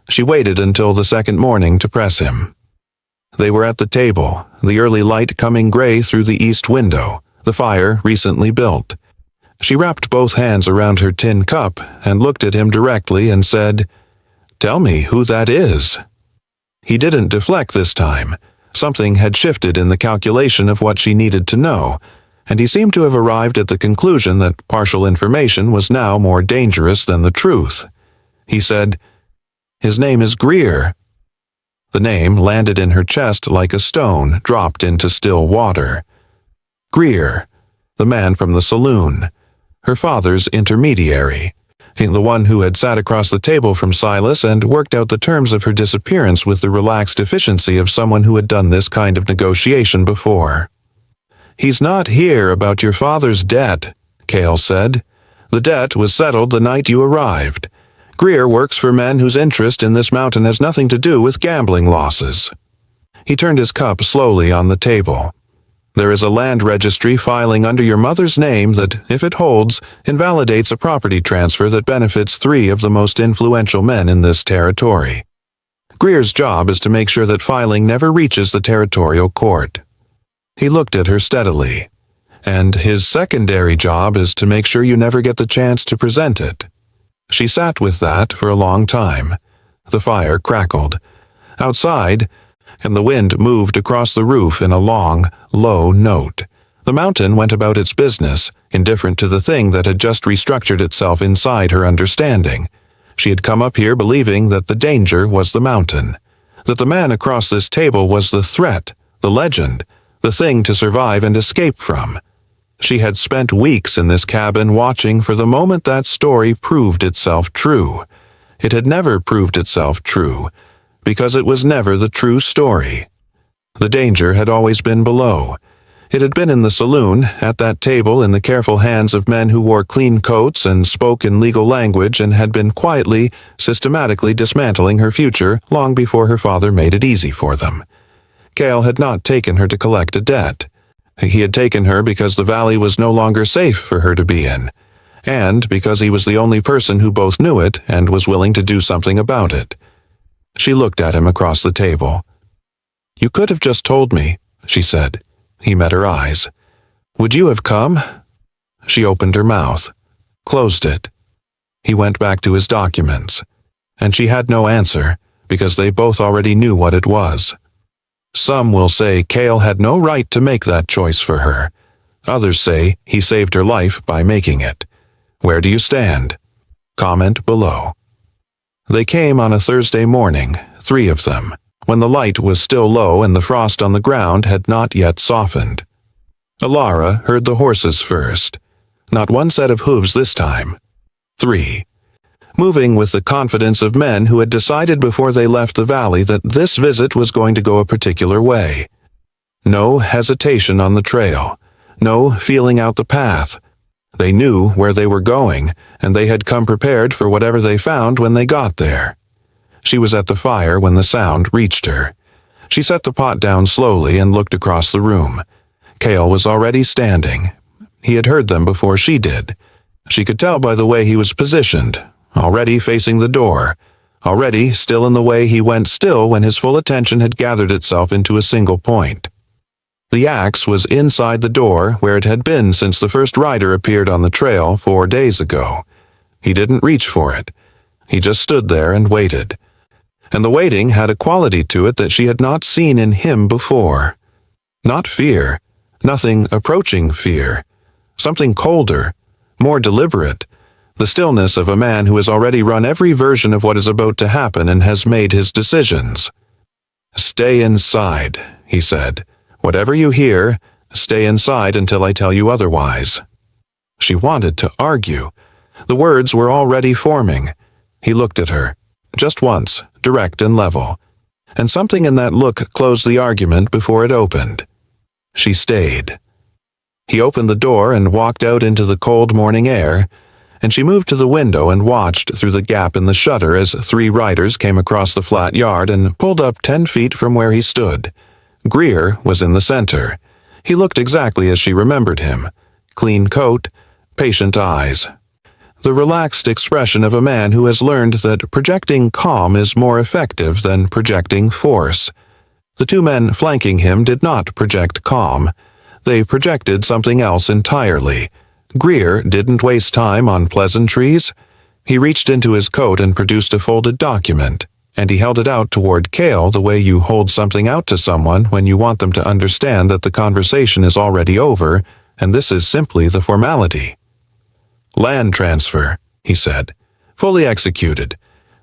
She waited until the second morning to press him. They were at the table, the early light coming gray through the east window, the fire recently built. She wrapped both hands around her tin cup and looked at him directly and said, "Tell me who that is." He didn't deflect this time. Something had shifted in the calculation of what she needed to know, and he seemed to have arrived at the conclusion that partial information was now more dangerous than the truth. He said, "His name is Greer." The name landed in her chest like a stone dropped into still water. Greer, the man from the saloon, her father's intermediary, the one who had sat across the table from Silas and worked out the terms of her disappearance with the relaxed efficiency of someone who had done this kind of negotiation before. "He's not here about your father's debt," Kael said. "The debt was settled the night you arrived. Greer works for men whose interest in this mountain has nothing to do with gambling losses." He turned his cup slowly on the table. "There is a land registry filing under your mother's name that, if it holds, invalidates a property transfer that benefits 3 of the most influential men in this territory. Greer's job is to make sure that filing never reaches the territorial court." He looked at her steadily. "And his secondary job is to make sure you never get the chance to present it." She sat with that for a long time. The fire crackled. Outside, and the wind moved across the roof in a long, low note. The mountain went about its business, indifferent to the thing that had just restructured itself inside her understanding. She had come up here believing that the danger was the mountain, that the man across this table was the threat, the legend, the thing to survive and escape from. She had spent weeks in this cabin watching for the moment that story proved itself true. It had never proved itself true, because it was never the true story. The danger had always been below. It had been in the saloon, at that table in the careful hands of men who wore clean coats and spoke in legal language and had been quietly, systematically dismantling her future long before her father made it easy for them. Kael had not taken her to collect a debt. He had taken her because the valley was no longer safe for her to be in, and because he was the only person who both knew it and was willing to do something about it. She looked at him across the table. "You could have just told me," she said. He met her eyes. "Would you have come?" She opened her mouth, closed it. He went back to his documents, and she had no answer because they both already knew what it was. Some will say Kael had no right to make that choice for her. Others say he saved her life by making it. Where do you stand? Comment below. They came on a Thursday morning, 3 of them, when the light was still low and the frost on the ground had not yet softened. Elara heard the horses first. Not one set of hooves this time. 3. Moving with the confidence of men who had decided before they left the valley that this visit was going to go a particular way. No hesitation on the trail. No feeling out the path. They knew where they were going, and they had come prepared for whatever they found when they got there. She was at the fire when the sound reached her. She set the pot down slowly and looked across the room. Kael was already standing. He had heard them before she did. She could tell by the way he was positioned, already facing the door, already still in the way he went still when his full attention had gathered itself into a single point. The axe was inside the door where it had been since the first rider appeared on the trail 4 days ago. He didn't reach for it. He just stood there and waited. And the waiting had a quality to it that she had not seen in him before. Not fear, nothing approaching fear. Something colder, more deliberate. The stillness of a man who has already run every version of what is about to happen and has made his decisions. "Stay inside," he said. "Whatever you hear, stay inside until I tell you otherwise." She wanted to argue. The words were already forming. He looked at her, just once, direct and level. And something in that look closed the argument before it opened. She stayed. He opened the door and walked out into the cold morning air, and she moved to the window and watched through the gap in the shutter as 3 riders came across the flat yard and pulled up 10 feet from where he stood. Greer was in the center. He looked exactly as she remembered him. Clean coat, patient eyes. The relaxed expression of a man who has learned that projecting calm is more effective than projecting force. The 2 men flanking him did not project calm. They projected something else entirely. Greer didn't waste time on pleasantries. He reached into his coat and produced a folded document, and he held it out toward Kael the way you hold something out to someone when you want them to understand that the conversation is already over, and this is simply the formality. "Land transfer," he said. "Fully executed.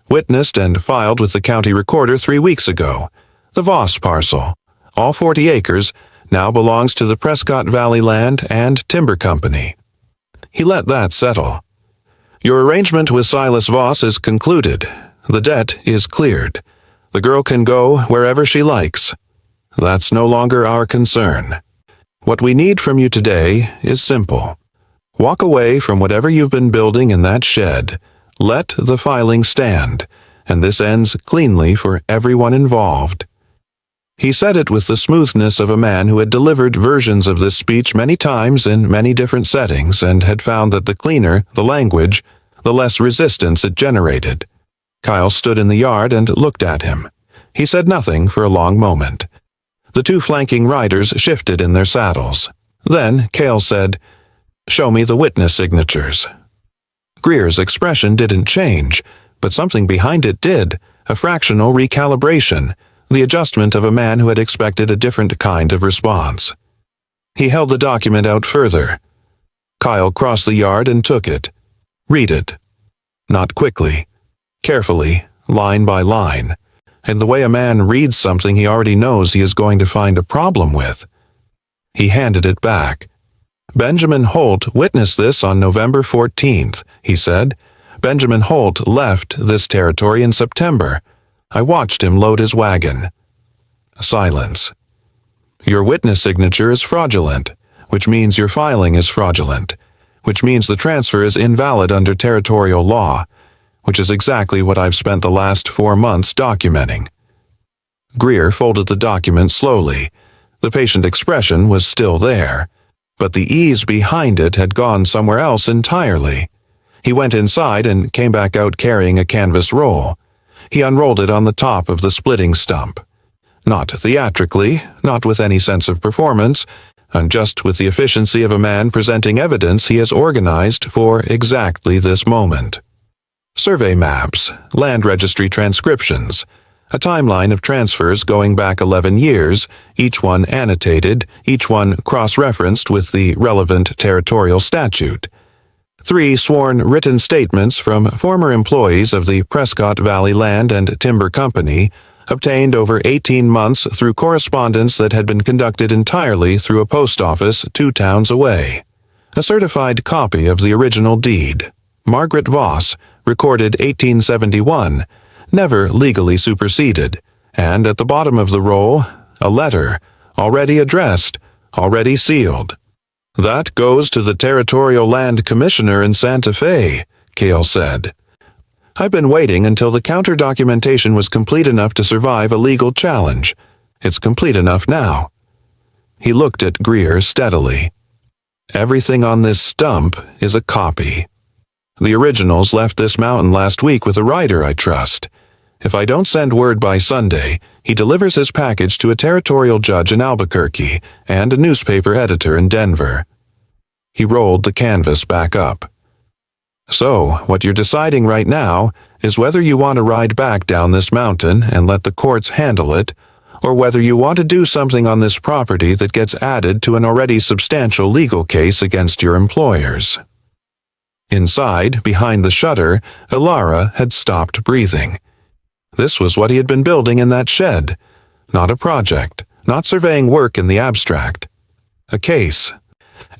Witnessed and filed with the county recorder 3 weeks ago. The Voss parcel. All 40 acres now belongs to the Prescott Valley Land and Timber Company." He let that settle. "Your arrangement with Silas Voss is concluded. The debt is cleared. The girl can go wherever she likes. That's no longer our concern. What we need from you today is simple. Walk away from whatever you've been building in that shed. Let the filing stand, and this ends cleanly for everyone involved." He said it with the smoothness of a man who had delivered versions of this speech many times in many different settings and had found that the cleaner the language, the less resistance it generated. Kael stood in the yard and looked at him. He said nothing for a long moment. The 2 flanking riders shifted in their saddles. Then Kael said, "Show me the witness signatures." Greer's expression didn't change, but something behind it did, a fractional recalibration, the adjustment of a man who had expected a different kind of response. He held the document out further. Kael crossed the yard and took it. "Read it." Not quickly. Carefully, line by line, and the way a man reads something he already knows he is going to find a problem with. He handed it back. "Benjamin Holt witnessed this on November 14th, he said. "Benjamin Holt left this territory in September. I watched him load his wagon." Silence. "Your witness signature is fraudulent, which means your filing is fraudulent, which means the transfer is invalid under territorial law, which is exactly what I've spent the last 4 months documenting." Greer folded the document slowly. The patient expression was still there, but the ease behind it had gone somewhere else entirely. He went inside and came back out carrying a canvas roll. He unrolled it on the top of the splitting stump. Not theatrically, not with any sense of performance, and just with the efficiency of a man presenting evidence he has organized for exactly this moment. Survey maps, land registry transcriptions, a timeline of transfers going back 11 years, each one annotated, each one cross-referenced with the relevant territorial statute. 3 sworn written statements from former employees of the Prescott Valley Land and Timber Company, obtained over 18 months through correspondence that had been conducted entirely through a post office 2 towns away. A certified copy of the original deed. Margaret Voss, recorded 1871, never legally superseded, and at the bottom of the roll, a letter, already addressed, already sealed. "That goes to the Territorial Land Commissioner in Santa Fe," Kael said. "I've been waiting until the counter-documentation was complete enough to survive a legal challenge. It's complete enough now." He looked at Greer steadily. "Everything on this stump is a copy. The originals left this mountain last week with a rider I trust. If I don't send word by Sunday, He delivers his package to a territorial judge in Albuquerque and a newspaper editor in Denver. He rolled the canvas back up. So, what you're deciding right now is whether you want to ride back down this mountain and let the courts handle it, or whether you want to do something on this property that gets added to an already substantial legal case against your employers. Inside, behind the shutter, Elara had stopped breathing. This was what he had been building in that shed. Not a project, not surveying work in the abstract. A case.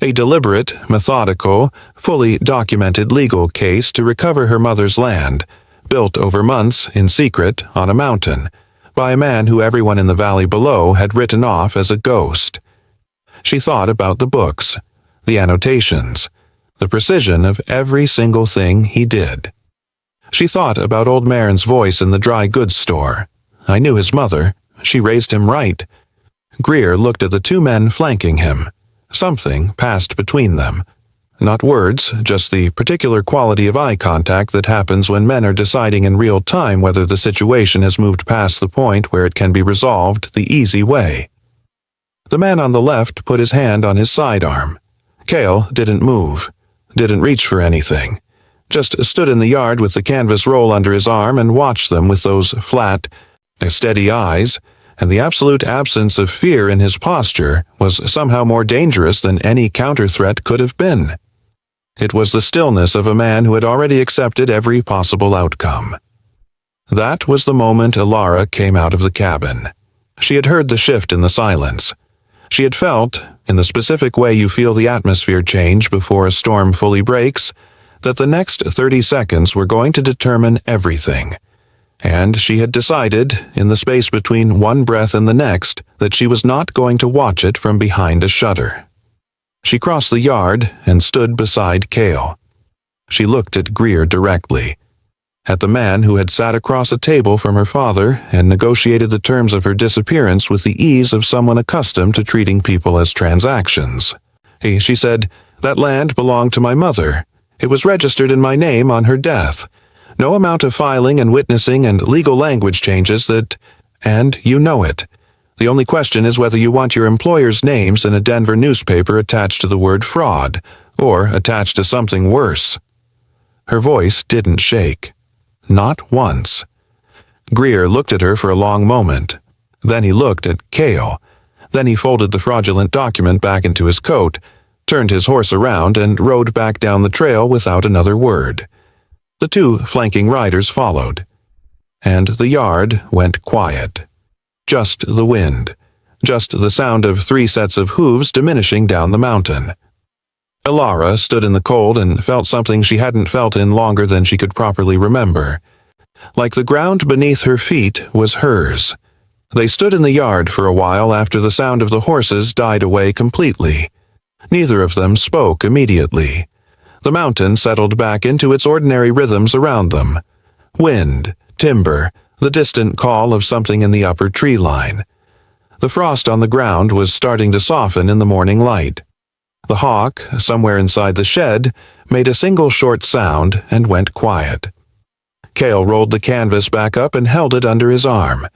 A deliberate, methodical, fully documented legal case to recover her mother's land, built over months, in secret, on a mountain, by a man who everyone in the valley below had written off as a ghost. She thought about the books, the annotations, the precision of every single thing he did. She thought about old Maren's voice in the dry goods store. I knew his mother. She raised him right. Greer looked at the two men flanking him. Something passed between them. Not words, just the particular quality of eye contact that happens when men are deciding in real time whether the situation has moved past the point where it can be resolved the easy way. The man on the left put his hand on his sidearm. Kael didn't move, didn't reach for anything. Just stood in the yard with the canvas roll under his arm and watched them with those flat, steady eyes, and the absolute absence of fear in his posture was somehow more dangerous than any counter-threat could have been. It was the stillness of a man who had already accepted every possible outcome. That was the moment Elara came out of the cabin. She had heard the shift in the silence. She had felt, in the specific way you feel the atmosphere change before a storm fully breaks, that the next 30 seconds were going to determine everything. And she had decided, in the space between one breath and the next, that she was not going to watch it from behind a shutter. She crossed the yard and stood beside Kael. She looked at Greer directly, at the man who had sat across a table from her father and negotiated the terms of her disappearance with the ease of someone accustomed to treating people as transactions. She said, "That land belonged to my mother. It was registered in my name on her death. No amount of filing and witnessing and legal language changes that, and you know it. The only question is whether you want your employers' names in a Denver newspaper attached to the word fraud, or attached to something worse." Her voice didn't shake. Not once. Greer looked at her for a long moment. Then he looked at Kael. Then he folded the fraudulent document back into his coat, turned his horse around, and rode back down the trail without another word. The two flanking riders followed. And the yard went quiet. Just the wind. Just the sound of 3 sets of hooves diminishing down the mountain. Elara stood in the cold and felt something she hadn't felt in longer than she could properly remember. Like the ground beneath her feet was hers. They stood in the yard for a while after the sound of the horses died away completely. Neither of them spoke immediately. The mountain settled back into its ordinary rhythms around them. Wind, timber, the distant call of something in the upper tree line. The frost on the ground was starting to soften in the morning light. The hawk, somewhere inside the shed, made a single short sound and went quiet. Kael rolled the canvas back up and held it under his arm.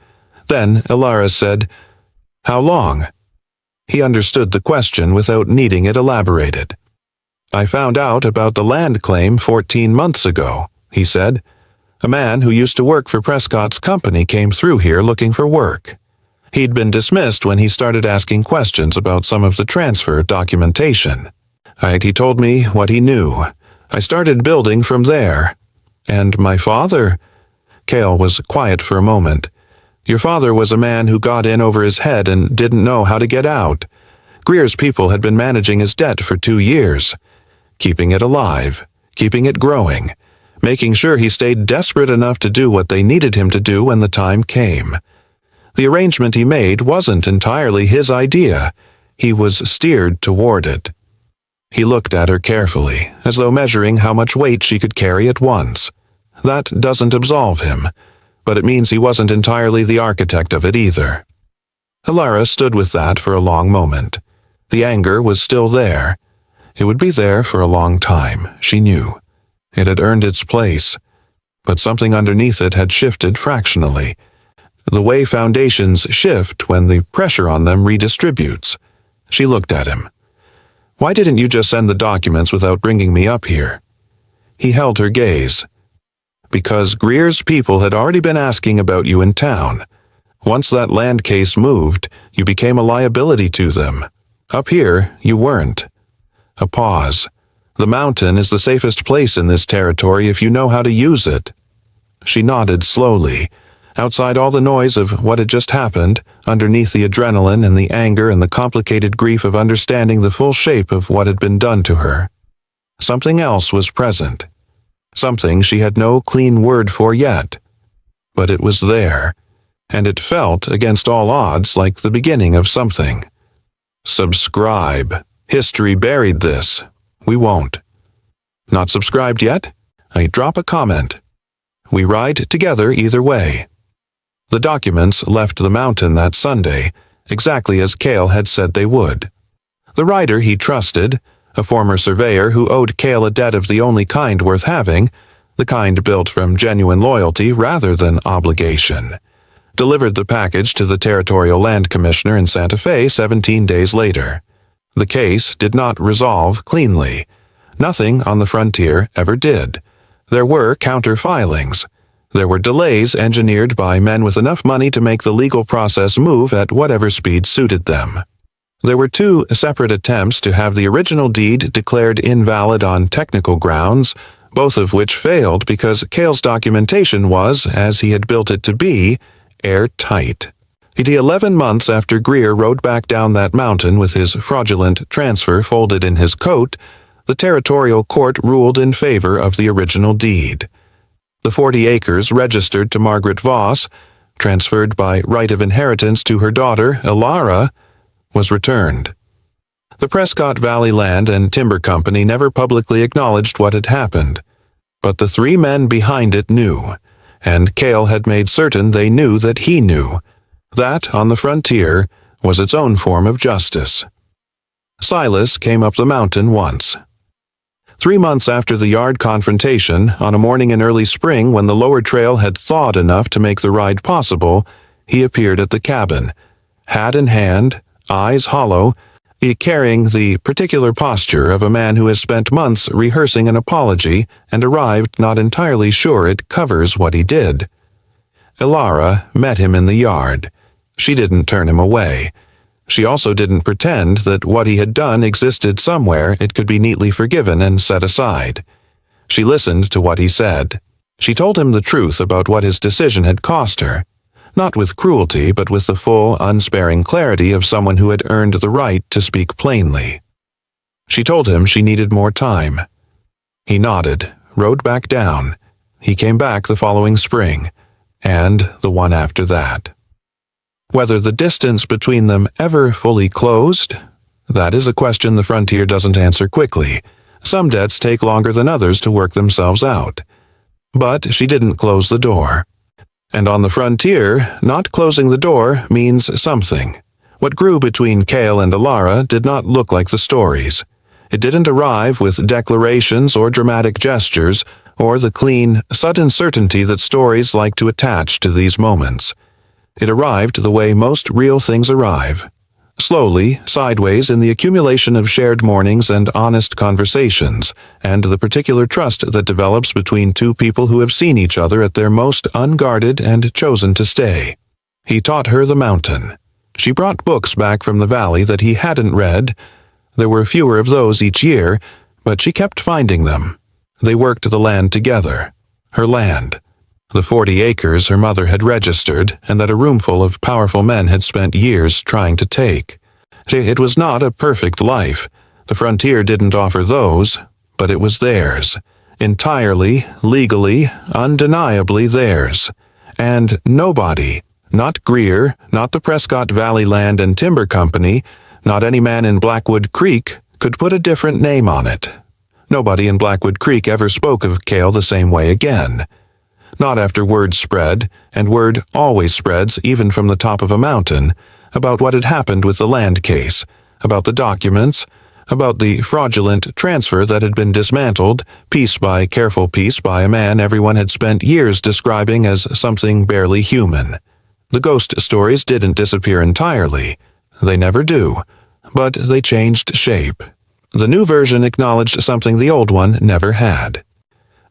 Then Elara said, "How long?" He understood the question without needing it elaborated. "I found out about the land claim 14 months ago," he said. "A man who used to work for Prescott's company came through here looking for work. He'd been dismissed when he started asking questions about some of the transfer documentation. He told me what he knew. I started building from there. And my father..." Kael was quiet for a moment. "Your father was a man who got in over his head and didn't know how to get out. Greer's people had been managing his debt for 2 years, keeping it alive, keeping it growing, making sure he stayed desperate enough to do what they needed him to do when the time came. The arrangement he made wasn't entirely his idea. He was steered toward it." He looked at her carefully, as though measuring how much weight she could carry at once. That doesn't absolve him, but it means he wasn't entirely the architect of it either. Elara stood with that for a long moment. The anger was still there. It would be there for a long time, she knew. It had earned its place, but something underneath it had shifted fractionally. the way foundations shift when the pressure on them redistributes. She looked at him. "Why didn't you just send the documents without bringing me up here?" He held her gaze. "Because Greer's people had already been asking about you in town. Once that land case moved, you became a liability to them. Up here, you weren't." A pause. "The mountain is the safest place in this territory if you know how to use it." She nodded slowly. Outside all the noise of what had just happened, underneath the adrenaline and the anger and the complicated grief of understanding the full shape of what had been done to her, something else was present. Something she had no clean word for yet. But it was there, and it felt, against all odds, like the beginning of something. Subscribe. History buried this. We won't. Not subscribed yet? I drop a comment. We ride together either way. The documents left the mountain that Sunday, exactly as Kael had said they would. The rider he trusted, a former surveyor who owed Kael a debt of the only kind worth having, the kind built from genuine loyalty rather than obligation, delivered the package to the Territorial Land Commissioner in Santa Fe 17 days later. The case did not resolve cleanly. Nothing on the frontier ever did. There were counter-filings. There were delays engineered by men with enough money to make the legal process move at whatever speed suited them. There were 2 separate attempts to have the original deed declared invalid on technical grounds, both of which failed because Kael's documentation was, as he had built it to be, airtight. 11 months after Greer rode back down that mountain with his fraudulent transfer folded in his coat, the territorial court ruled in favor of the original deed. The 40 acres registered to Margaret Voss, transferred by right of inheritance to her daughter, Elara, was returned. The Prescott Valley Land and Timber Company never publicly acknowledged what had happened, but the 3 men behind it knew, and Kael had made certain they knew that he knew. That, on the frontier, was its own form of justice. Silas came up the mountain once. 3 months after the yard confrontation, on a morning in early spring when the lower trail had thawed enough to make the ride possible, he appeared at the cabin, hat in hand, eyes hollow, carrying the particular posture of a man who has spent months rehearsing an apology and arrived not entirely sure it covers what he did. Elara met him in the yard. She didn't turn him away. She also didn't pretend that what he had done existed somewhere it could be neatly forgiven and set aside. She listened to what he said. She told him the truth about what his decision had cost her, not with cruelty but with the full, unsparing clarity of someone who had earned the right to speak plainly. She told him she needed more time. He nodded, rode back down. He came back the following spring, and the one after that. Whether the distance between them ever fully closed, that is a question the frontier doesn't answer quickly. Some debts take longer than others to work themselves out. But she didn't close the door. And on the frontier, not closing the door means something. What grew between Kael and Elara did not look like the stories. It didn't arrive with declarations or dramatic gestures, or the clean, sudden certainty that stories like to attach to these moments. It arrived the way most real things arrive. Slowly, sideways in the accumulation of shared mornings and honest conversations, and the particular trust that develops between 2 people who have seen each other at their most unguarded and chosen to stay. He taught her the mountain. She brought books back from the valley that he hadn't read. There were fewer of those each year, but she kept finding them. They worked the land together. Her land. The 40 acres her mother had registered and that a roomful of powerful men had spent years trying to take. It was not a perfect life. The frontier didn't offer those, but it was theirs. Entirely, legally, undeniably theirs. And nobody, not Greer, not the Prescott Valley Land and Timber Company, not any man in Blackwood Creek, could put a different name on it. Nobody in Blackwood Creek ever spoke of Kael the same way again. Not after word spread, and word always spreads even from the top of a mountain, about what had happened with the land case, about the documents, about the fraudulent transfer that had been dismantled, piece by careful piece by a man everyone had spent years describing as something barely human. The ghost stories didn't disappear entirely. They never do. But they changed shape. The new version acknowledged something the old one never had.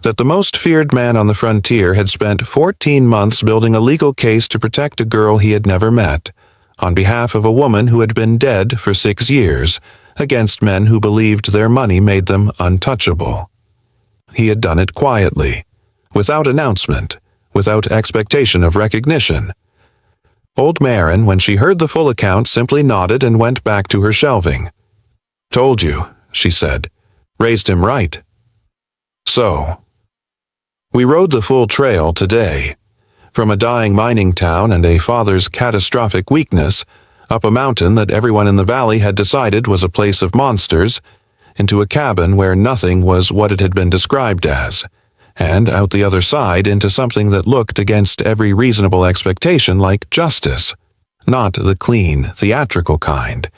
That the most feared man on the frontier had spent 14 months building a legal case to protect a girl he had never met, on behalf of a woman who had been dead for 6 years, against men who believed their money made them untouchable. He had done it quietly, without announcement, without expectation of recognition. Old Marin, when she heard the full account, simply nodded and went back to her shelving. "Told you," she said. "Raised him right." So, we rode the full trail today. From a dying mining town and a father's catastrophic weakness, up a mountain that everyone in the valley had decided was a place of monsters, into a cabin where nothing was what it had been described as, and out the other side into something that looked against every reasonable expectation like justice. Not the clean, theatrical kind.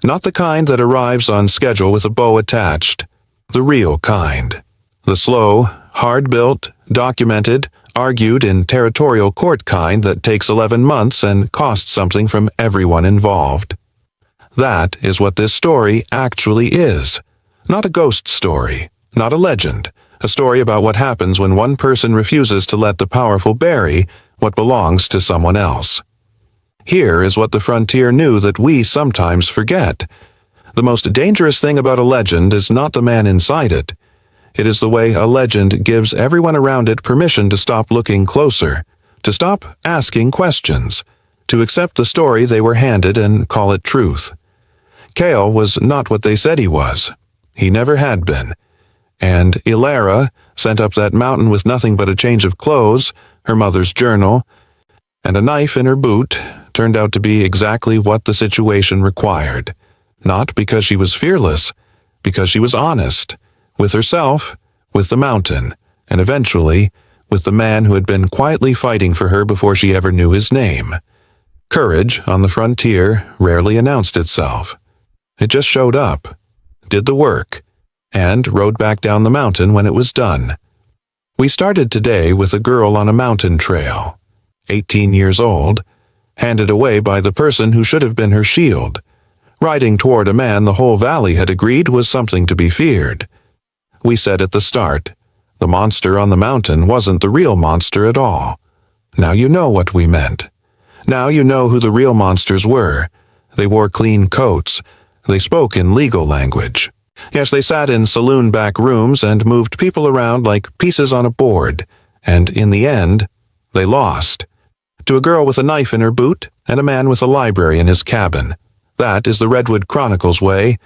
Not the kind that arrives on schedule with a bow attached. The real kind. The slow, hard-built, documented, argued in territorial court kind that takes 11 months and costs something from everyone involved. That is what this story actually is. Not a ghost story, not a legend, a story about what happens when one person refuses to let the powerful bury what belongs to someone else. Here is what the frontier knew that we sometimes forget. The most dangerous thing about a legend is not the man inside it. It is the way a legend gives everyone around it permission to stop looking closer, to stop asking questions, to accept the story they were handed and call it truth. Kael was not what they said he was. He never had been. And Elara, sent up that mountain with nothing but a change of clothes, her mother's journal, and a knife in her boot, turned out to be exactly what the situation required. Not because she was fearless, because she was honest. With herself, with the mountain, and eventually, with the man who had been quietly fighting for her before she ever knew his name. Courage, on the frontier, rarely announced itself. It just showed up, did the work, and rode back down the mountain when it was done. We started today with a girl on a mountain trail, 18 years old, handed away by the person who should have been her shield, riding toward a man the whole valley had agreed was something to be feared. We said at the start, the monster on the mountain wasn't the real monster at all. Now you know what we meant. Now you know who the real monsters were. They wore clean coats. They spoke in legal language. Yes, they sat in saloon back rooms and moved people around like pieces on a board. And in the end, they lost. To a girl with a knife in her boot and a man with a library in his cabin. That is the Redwood Chronicles way.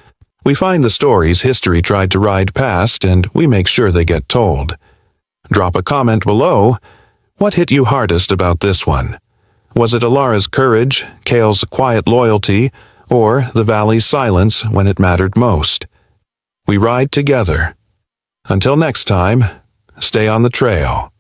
We find the stories history tried to ride past, and we make sure they get told. Drop a comment below. What hit you hardest about this one? Was it Elara's courage, Kael's quiet loyalty, or the valley's silence when it mattered most? We ride together. Until next time, stay on the trail.